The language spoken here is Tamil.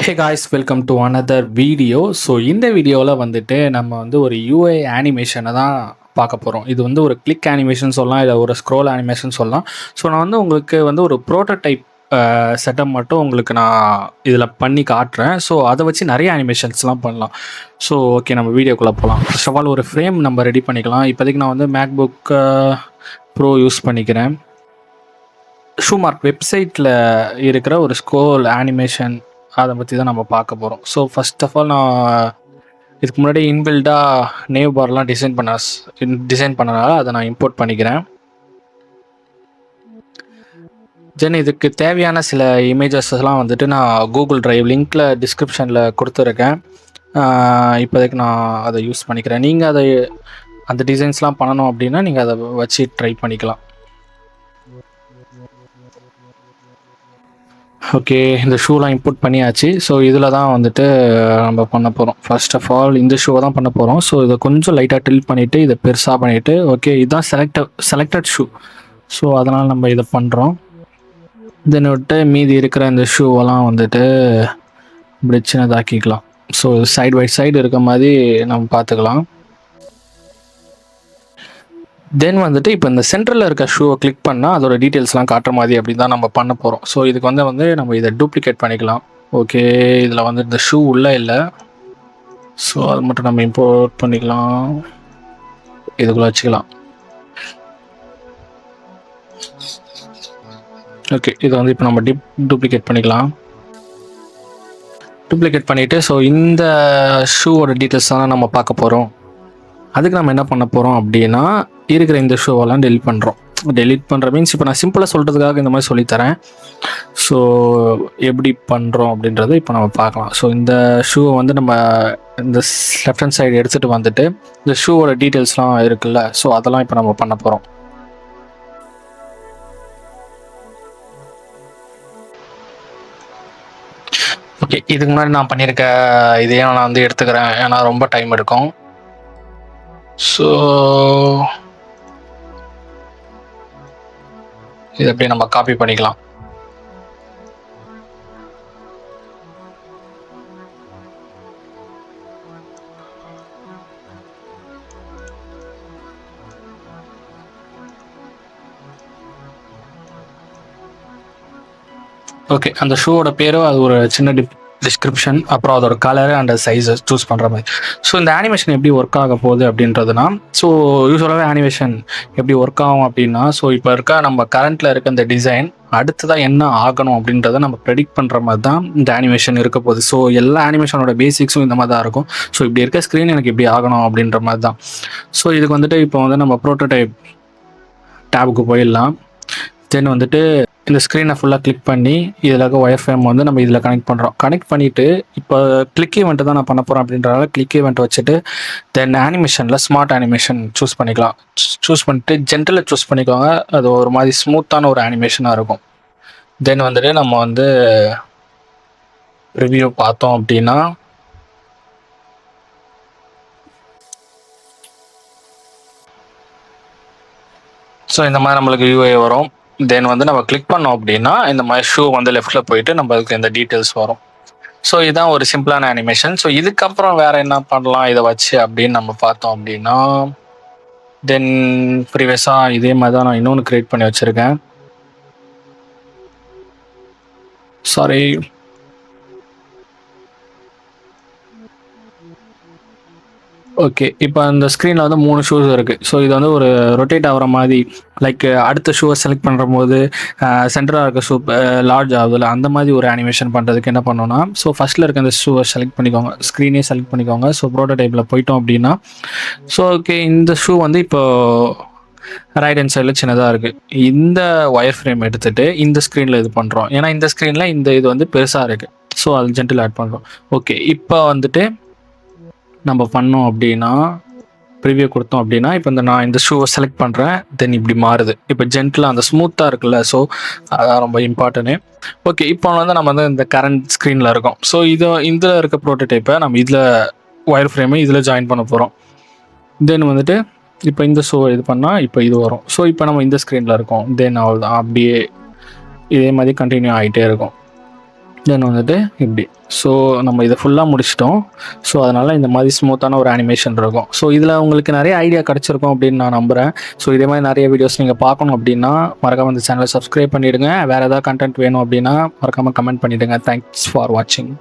Hey guys, welcome to another video. So இந்த வீடியோவில் வந்துட்டு நம்ம வந்து ஒரு யூஐ அனிமேஷனை தான் பார்க்க போகிறோம். இது வந்து ஒரு கிளிக் அனிமேஷன் சொல்லலாம், இல்லை ஒரு ஸ்க்ரோல் அனிமேஷன் சொல்லலாம். ஸோ நான் வந்து உங்களுக்கு வந்து ஒரு ப்ரோட்டோடைப் செட்டப் மட்டும் உங்களுக்கு நான் இதில் பண்ணி காட்டுறேன். ஸோ அதை வச்சு நிறைய அனிமேஷன்ஸ்லாம் பண்ணலாம். ஸோ ஓகே, நம்ம வீடியோக்குள்ளே போகலாம். ஃபர்ஸ்ட் ஆஃப் ஆல் ஒரு ஃப்ரேம் நம்ம ரெடி பண்ணிக்கலாம். இப்போதைக்கு நான் வந்து மேக்புக் ப்ரோ யூஸ் பண்ணிக்கிறேன். ஷூமார்க் வெப்சைட்டில் இருக்கிற ஒரு ஸ்க்ரோல் அனிமேஷன் அதை பற்றி தான் நம்ம பார்க்க போகிறோம். ஸோ ஃபஸ்ட் ஆஃப் ஆல் நான் இதுக்கு முன்னாடி இன்பில்டாக நேவ் பார்லாம் டிசைன் பண்ணனால அதை நான் இம்போர்ட் பண்ணிக்கிறேன். தென் இதுக்கு தேவையான சில இமேஜஸ்லாம் வந்துட்டு நான் கூகுள் ட்ரைவ் லிங்க்கில் டிஸ்கிரிப்ஷனில் கொடுத்துருக்கேன். இப்போதைக்கு நான் அதை யூஸ் பண்ணிக்கிறேன். நீங்கள் அதை அந்த டிசைன்ஸ்லாம் பண்ணணும் அப்படின்னா நீங்கள் அதை வச்சு ட்ரை பண்ணிக்கலாம். ஓகே, இந்த ஷூலாம் இம்போர்ட் பண்ணியாச்சு. ஸோ இதில் தான் வந்துட்டு நம்ம பண்ண போகிறோம். ஃபர்ஸ்ட் ஆஃப் ஆல் இந்த ஷூவை தான் பண்ண போகிறோம். ஸோ இதை கொஞ்சம் லைட்டாக டில்ட் பண்ணிவிட்டு இதை பெருசாக பண்ணிவிட்டு, ஓகே இதுதான் செலக்டட் ஷூ. ஸோ அதனால் நம்ம இதை பண்ணுறோம். தென் விட்டு மீதி இருக்கிற இந்த ஷூவெல்லாம் வந்துட்டு இப்படி சின்னதாக்கிக்கலாம். ஸோ சைடு பை சைடு இருக்க மாதிரி நம்ம பார்த்துக்கலாம். தென் வந்துட்டு இப்போ இந்த சென்டரில் இருக்க ஷூவை கிளிக் பண்ணால் அதோட டீட்டெயில்ஸ்லாம் காட்டுற மாதிரி அப்படி தான் நம்ம பண்ண போகிறோம். ஸோ இதுக்கு வந்து நம்ம இதை டூப்ளிகேட் பண்ணிக்கலாம். ஓகே, இதில் வந்து இந்த ஷூ உள்ளே இல்லை. ஸோ அது மட்டும் நம்ம இம்போர்ட் பண்ணிக்கலாம், இதுக்குள்ளே வச்சுக்கலாம். ஓகே, இதை வந்து இப்போ நம்ம டூப்ளிகேட் பண்ணிக்கலாம். டூப்ளிகேட் பண்ணிவிட்டு ஸோ இந்த ஷூவோட டீட்டெயில்ஸ் தான் நம்ம பார்க்க போகிறோம். அதுக்கு நம்ம என்ன பண்ண போகிறோம் அப்படின்னா, இருக்கிற இந்த ஷோவெல்லாம் டெலிட் பண்ணுறோம். டெலிட் பண்ணுற மீன்ஸ் இப்போ நான் சிம்பிளாக சொல்கிறதுக்காக இந்த மாதிரி சொல்லித்தரேன். ஸோ எப்படி பண்ணுறோம் அப்படின்றத இப்போ நம்ம பார்க்கலாம். ஸோ இந்த ஷூவை வந்து நம்ம இந்த லெஃப்ட் ஹேண்ட் சைடு எடுத்துகிட்டு வந்துட்டு இந்த ஷூவோட டீட்டெயில்ஸ்லாம் இருக்குல்ல, ஸோ அதெல்லாம் இப்போ நம்ம பண்ண போகிறோம். ஓகே, இதுக்கு முன்னாடி நான் பண்ணியிருக்க இதையே நான் வந்து எடுத்துக்கிறேன், ஏன்னா ரொம்ப டைம் எடுக்கும். ஸோ இதை அப்படியே நம்ம காப்பி பண்ணிக்கலாம். ஓகே, அந்த ஷூவோட பேரும் அது ஒரு சின்ன டிஸ்கிரிப்ஷன், அப்புறம் அதோட கலரு அண்ட் சைஸை சூஸ் பண்ணுற மாதிரி. ஸோ இந்த அனிமேஷன் எப்படி ஒர்க் ஆக போகுது அப்படின்றதுனா, ஸோ யூஸ்வலாகவே அனிமேஷன் எப்படி ஒர்க் ஆகும் அப்படின்னா, ஸோ இப்போ இருக்க நம்ம கரண்ட்டில் இருக்க இந்த டிசைன் அடுத்ததான் என்ன ஆகணும் அப்படின்றத நம்ம ப்ரெடிக்ட் பண்ணுற மாதிரி தான் இந்த அனிமேஷன் இருக்க போகுது. ஸோ எல்லா அனிமேஷனோட பேசிக்ஸும் இந்த மாதிரி தான் இருக்கும். ஸோ இப்படி இருக்க ஸ்க்ரீன் எனக்கு எப்படி ஆகணும் அப்படின்ற மாதிரி தான். ஸோ இதுக்கு வந்துட்டு இப்போ வந்து நம்ம ப்ரோட்டோடைப் டேபுக்கு போயிடலாம். தென் வந்துட்டு இந்த ஸ்க்ரீனை ஃபுல்லாக கிளிக் பண்ணி இதில் இருக்க ஒயர் ஃப்ரேம் வந்து நம்ம இதில் கனெக்ட் பண்ணுறோம். கனெக்ட் பண்ணிவிட்டு இப்போ கிளிக் ஈவெண்ட்டு தான் நான் பண்ண போகிறேன் அப்படின்றனால கிளிக் ஈவெண்ட் வச்சுட்டு தென் அனிமேஷனில் ஸ்மார்ட் அனிமேஷன் சூஸ் பண்ணிக்கலாம். சூஸ் பண்ணிட்டு ஜென்டலில் சூஸ் பண்ணிக்கோங்க. அது ஒரு மாதிரி ஸ்மூத்தான ஒரு அனிமேஷனாக இருக்கும். தென் வந்துட்டு நம்ம வந்து ரிவ்யூ பார்த்தோம் அப்படின்னா, ஸோ இந்த மாதிரி நம்மளுக்கு யூஐ வரும். தென் வந்து நம்ம கிளிக் பண்ணோம் அப்படின்னா இந்த மாதிரி ஷூ வந்து லெஃப்டில் போயிட்டு நம்மளுக்கு இந்த டீட்டெயில்ஸ் வரும். ஸோ இதுதான் ஒரு சிம்பிளான அனிமேஷன். ஸோ இதுக்கப்புறம் வேறு என்ன பண்ணலாம் இதை வச்சு அப்படின்னு நம்ம பார்த்தோம் அப்படின்னா, தென் ப்ரீவியஸாக இதே மாதிரி தான் நான் இன்னொன்று க்ரியேட் பண்ணி வச்சுருக்கேன். சாரி, ஓகே, இப்போ அந்த ஸ்க்ரீனில் வந்து 3 ஷூஸ் இருக்குது. ஸோ இது வந்து ஒரு ரொட்டேட் ஆகிற மாதிரி, லைக் அடுத்த ஷூவை செலக்ட் பண்ணுற போது சென்டராக இருக்க ஷூ லார்ஜ் ஆகுதுல, அந்த மாதிரி ஒரு அனிமேஷன் பண்ணுறதுக்கு என்ன பண்ணோன்னா, ஸோ ஃபஸ்ட்டில் இருக்க அந்த ஷூவை செலக்ட் பண்ணிக்கோங்க, ஸ்க்ரீனே செலக்ட் பண்ணிக்கோங்க. ஸோ ப்ரோட்டோடைப்பில் போயிட்டோம் அப்படின்னா, ஸோ ஓகே இந்த ஷூ வந்து இப்போது ரைட் ஹேண்ட் சைடில் சின்னதாக இருக்குது. இந்த ஒயர் ஃப்ரேம் எடுத்துகிட்டு இந்த ஸ்க்ரீனில் இது பண்ணுறோம். ஏன்னா இந்த ஸ்க்ரீனில் இந்த இது வந்து பெருசாக இருக்குது. ஸோ அது ஜென்டில் ஆட் பண்ணுறோம். ஓகே, இப்போ வந்துட்டு நம்ம பண்ணோம் அப்படின்னா, ப்ரிவியூ கொடுத்தோம் அப்படின்னா, இப்போ நான் இந்த ஷூவை செலக்ட் பண்ணுறேன். தென் இப்படி மாறுது. இப்போ ஜென்டிலாக அந்த ஸ்மூத்தாக இருக்குல்ல, ஸோ அதான் ரொம்ப இம்பார்ட்டன்ட்டு. ஓகே, இப்போ வந்து நம்ம வந்து இந்த கரண்ட் ஸ்க்ரீனில் இருக்கோம். ஸோ இதில் இருக்க ப்ரோட்டோடைப்பை நம்ம இதில் ஒயர் ஃப்ரேமை இதில் ஜாயின் பண்ண போகிறோம். தென் வந்துட்டு இப்போ இந்த ஷோ இது பண்ணால் இப்போ இது வரும். ஸோ இப்போ நம்ம இந்த ஸ்க்ரீனில் இருக்கோம். தென் அவ்வளோதான், அப்படியே இதே மாதிரி கண்டினியூ ஆகிட்டே இருக்கும். தென் வந்துட்டு இப்படி. ஸோ நம்ம இதை ஃபுல்லாக முடிச்சிட்டோம். ஸோ அதனால் இந்த மாதிரி ஸ்மூத்தான ஒரு அனிமேஷன் இருக்கும். ஸோ இதில் உங்களுக்கு நிறைய ஐடியா கிடச்சிருக்கும் அப்படின்னு நான் நம்புகிறேன். ஸோ இதே மாதிரி நிறைய வீடியோஸ் நீங்கள் பார்க்கணும் அப்படின்னா மறக்காமல் இந்த சேனலை சப்ஸ்கிரைப் பண்ணிவிடுங்க. வேறு ஏதாவது கண்டென்ட் வேணும் அப்படின்னா மறக்காமல் கமெண்ட் பண்ணிவிடுங்க. தேங்க்ஸ் ஃபார் வாட்சிங்.